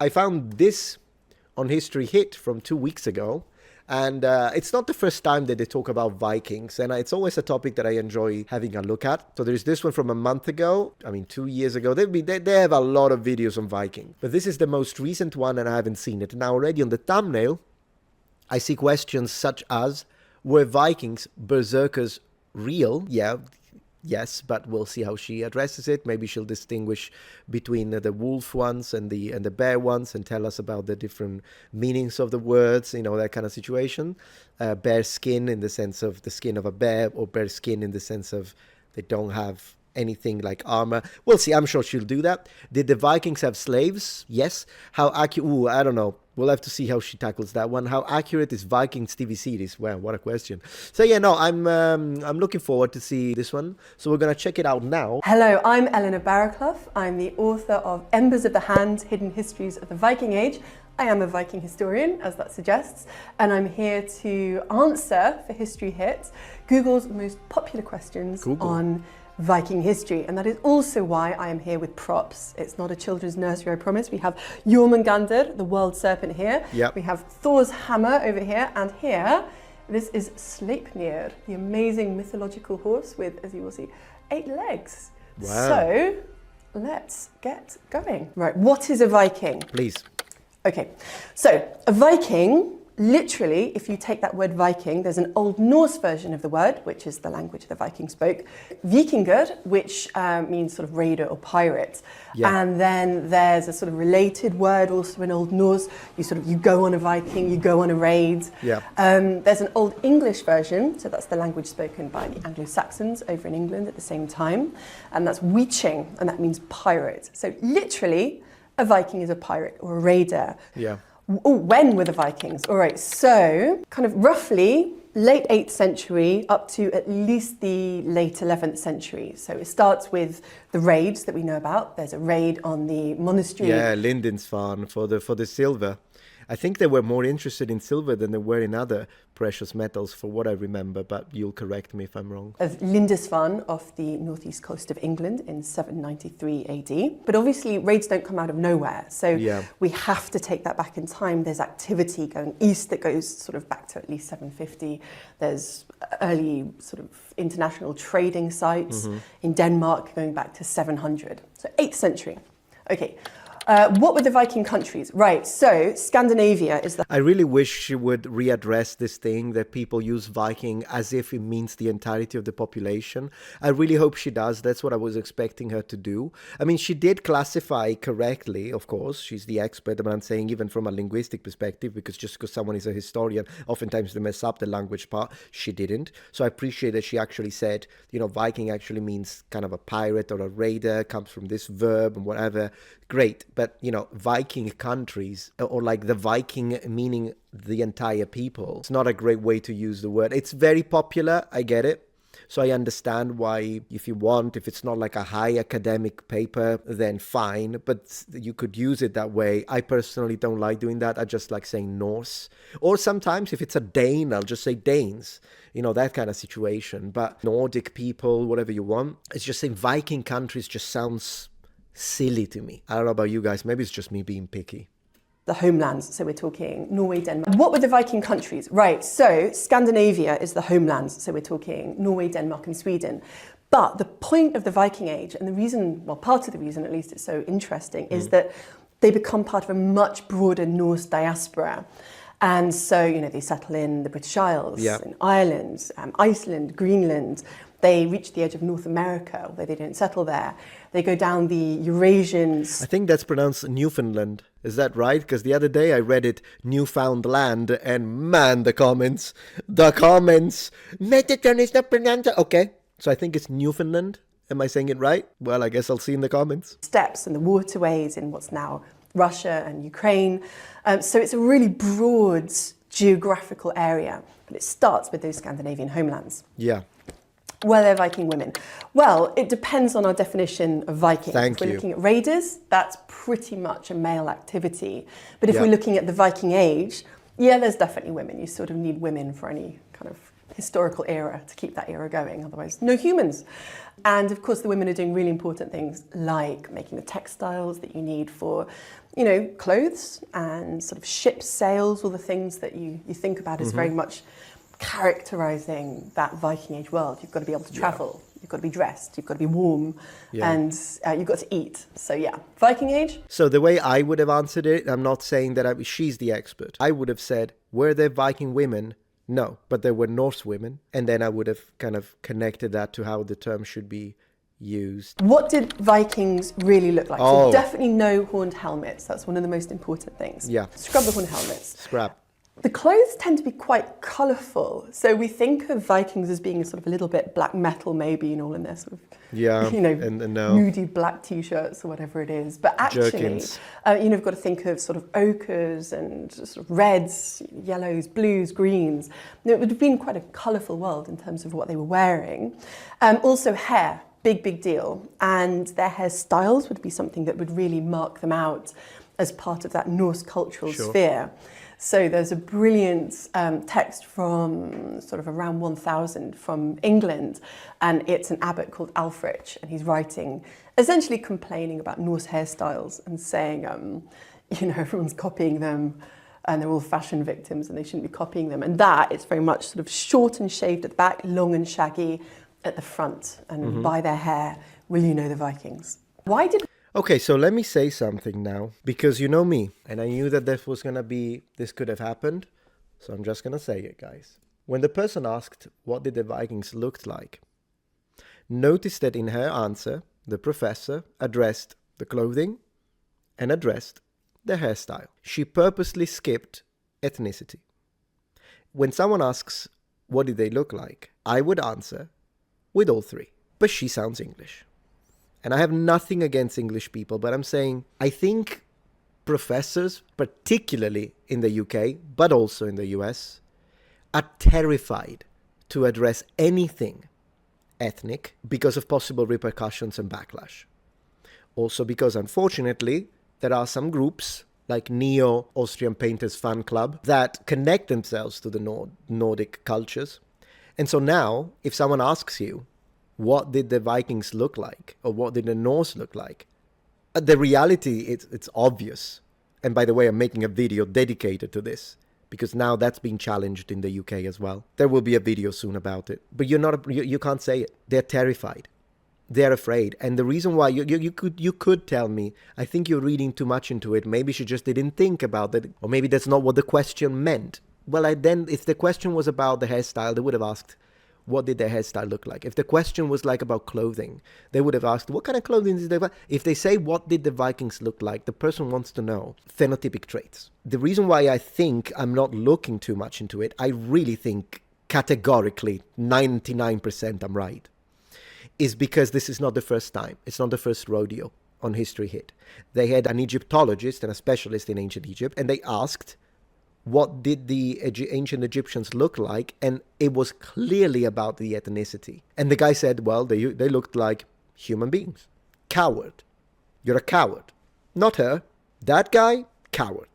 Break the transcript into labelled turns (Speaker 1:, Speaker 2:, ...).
Speaker 1: I found this on History Hit from 2 weeks ago. And it's not the first time that they talk about Vikings. And it's always a topic that I enjoy having a look at. So there's this one from a month ago. 2 years ago. They have a lot of videos on Viking. But this is the most recent one and I haven't seen it. Now already on the thumbnail, I see questions such as, were Vikings berserkers real? Yeah. Yes, but we'll see how she addresses it. Maybe she'll distinguish between the wolf ones and the bear ones and tell us about the different meanings of the words, that kind of situation. Bear skin in the sense of the skin of a bear, or bear skin in the sense of they don't have anything like armor. We'll see. I'm sure she'll do that. Did the Vikings have slaves? Yes. How accurate? Ooh, I don't know. We'll have to see how she tackles that one. How accurate is Vikings TV series? Well, what a question. So yeah, no, I'm looking forward to see this one. So we're gonna check it out now.
Speaker 2: Hello, I'm Eleanor Barraclough. I'm the author of Embers of the Hand: Hidden Histories of the Viking Age. I am a Viking historian, as that suggests, and I'm here to answer, for History Hit, Google's most popular questions on Viking history. And that is also why I am here with props. It's not a children's nursery, I promise. We have Jormungandr, the world serpent here.
Speaker 1: Yep.
Speaker 2: We have Thor's hammer over here. And here, this is Sleipnir, the amazing mythological horse with, as you will see, 8 legs.
Speaker 1: Wow.
Speaker 2: So let's get going. Right, what is a Viking?
Speaker 1: Please.
Speaker 2: Okay, so a Viking, literally, if you take that word Viking, there's an Old Norse version of the word, which is the language the Vikings spoke. Vikingur, which means sort of raider or pirate. Yeah. And then there's a sort of related word also in Old Norse. You go on a Viking, you go on a raid.
Speaker 1: Yeah.
Speaker 2: There's an Old English version, so that's the language spoken by the Anglo-Saxons over in England at the same time. And that's Viking, and that means pirate. So literally, a Viking is a pirate or a raider.
Speaker 1: Yeah.
Speaker 2: Oh, when were the Vikings? All right, so kind of roughly late 8th century up to at least the late 11th century. So it starts with the raids that we know about. There's a raid on the monastery.
Speaker 1: Yeah, Lindisfarne for the silver. I think they were more interested in silver than they were in other precious metals, for what I remember, but you'll correct me if I'm wrong.
Speaker 2: Of Lindisfarne off the northeast coast of England in 793 AD. But obviously raids don't come out of nowhere, so we have to take that back in time. There's activity going east that goes sort of back to at least 750. There's early sort of international trading sites in Denmark going back to 700. So 8th century. Okay. What were the Viking countries? Right, so Scandinavia is the...
Speaker 1: I really wish she would readdress this thing that people use Viking as if it means the entirety of the population. I really hope she does. That's what I was expecting her to do. I mean, she did classify correctly, of course. She's the expert, but I'm saying even from a linguistic perspective, because just because someone is a historian, oftentimes they mess up the language part. She didn't. So I appreciate that she actually said, Viking actually means kind of a pirate or a raider, comes from this verb and whatever. Great. But, Viking countries, or like the Viking meaning the entire people, it's not a great way to use the word. It's very popular, I get it. So I understand why, if it's not like a high academic paper, then fine. But you could use it that way. I personally don't like doing that. I just like saying Norse. Or sometimes if it's a Dane, I'll just say Danes. That kind of situation. But Nordic people, whatever you want. It's just saying Viking countries just sounds silly to me. I don't know about you guys. Maybe it's just me being picky.
Speaker 2: The homelands, so we're talking Norway, Denmark. What were the Viking countries? Right, so Scandinavia is the homelands, so we're talking Norway, Denmark and Sweden. But the point of the Viking Age, and the reason, well, part of the reason at least it's so interesting, is that they become part of a much broader Norse diaspora. And so, they settle in the British Isles, in Ireland, Iceland, Greenland. They reach the edge of North America, although they don't settle there. They go down the Eurasian...
Speaker 1: I think that's pronounced Newfoundland. Is that right? Because the other day I read it Newfoundland, and man, the comments. Metatron is not pronounced... Okay, so I think it's Newfoundland. Am I saying it right? Well, I guess I'll see in the comments.
Speaker 2: Steppes and the waterways in what's now Russia and Ukraine. So it's a really broad geographical area, but it starts with those Scandinavian homelands.
Speaker 1: Yeah.
Speaker 2: Were there Viking women? Well, it depends on our definition of Viking.
Speaker 1: Thank
Speaker 2: you. If we're looking at raiders, that's pretty much a male activity. But if we're looking at the Viking Age, there's definitely women. You sort of need women for any kind of historical era to keep that era going, otherwise no humans. And of course the women are doing really important things like making the textiles that you need for, you know, clothes and sort of ship sails, all the things that you think about as very much characterizing that Viking Age world. You've got to be able to travel, you've got to be dressed, you've got to be warm, and you've got to eat. So yeah, Viking Age.
Speaker 1: So the way I would have answered it, I'm not saying that she's the expert. I would have said, were there Viking women? No, but there were Norse women. And then I would have kind of connected that to how the term should be used.
Speaker 2: What did Vikings really look like?
Speaker 1: Oh.
Speaker 2: So definitely no horned helmets. That's one of the most important things.
Speaker 1: Yeah.
Speaker 2: Scrub the horned helmets.
Speaker 1: Scrap.
Speaker 2: The clothes tend to be quite colourful. So we think of Vikings as being sort of a little bit black metal maybe, you know, in their sort of, you know,
Speaker 1: and
Speaker 2: moody black t-shirts or whatever it is. But actually,
Speaker 1: Jerkins.
Speaker 2: you know, you've got to think of sort of ochres and sort of reds, yellows, blues, greens. You know, it would have been quite a colourful world in terms of what they were wearing. Also hair, big deal. And their hairstyles would be something that would really mark them out as part of that Norse cultural sphere. So there's a brilliant text from sort of around 1000 from England, and it's an abbot called Alfrich, and he's writing, essentially complaining about Norse hairstyles and saying, you know, everyone's copying them and they're all fashion victims and they shouldn't be copying them. And that is very much sort of short and shaved at the back, long and shaggy at the front. And by their hair, will you know the Vikings? Why did...
Speaker 1: Okay, so let me say something now, because you know me, and I knew that this could have happened, so I'm just gonna say it, guys. When the person asked, what did the Vikings look like? Notice that in her answer, the professor addressed the clothing and addressed the hairstyle. She purposely skipped ethnicity. When someone asks, what did they look like? I would answer with all three, but she sounds English. And I have nothing against English people, but I'm saying I think professors, particularly in the UK, but also in the US, are terrified to address anything ethnic because of possible repercussions and backlash. Also because, unfortunately, there are some groups like Neo-Austrian Painters Fan Club that connect themselves to the Nordic cultures. And so now, if someone asks you, what did the Vikings look like? Or what did the Norse look like? The reality, it's obvious. And by the way, I'm making a video dedicated to this, because now that's being challenged in the UK as well. There will be a video soon about it. But you can't say it. They're terrified. They're afraid. And the reason why, you could tell me, I think you're reading too much into it. Maybe she just didn't think about it. Or maybe that's not what the question meant. Well, then, if the question was about the hairstyle, they would have asked, what did their hairstyle look like? If the question was like about clothing, they would have asked, what kind of clothing did they wear? If they say, what did the Vikings look like? The person wants to know phenotypic traits. The reason why I think I'm not looking too much into it, I really think categorically 99% I'm right, is because this is not the first time. It's not the first rodeo on History Hit. They had an Egyptologist and a specialist in ancient Egypt, and they asked, what did the ancient Egyptians look like? And it was clearly about the ethnicity. And the guy said, well, they looked like human beings. Coward. You're a coward. Not her. That guy, coward.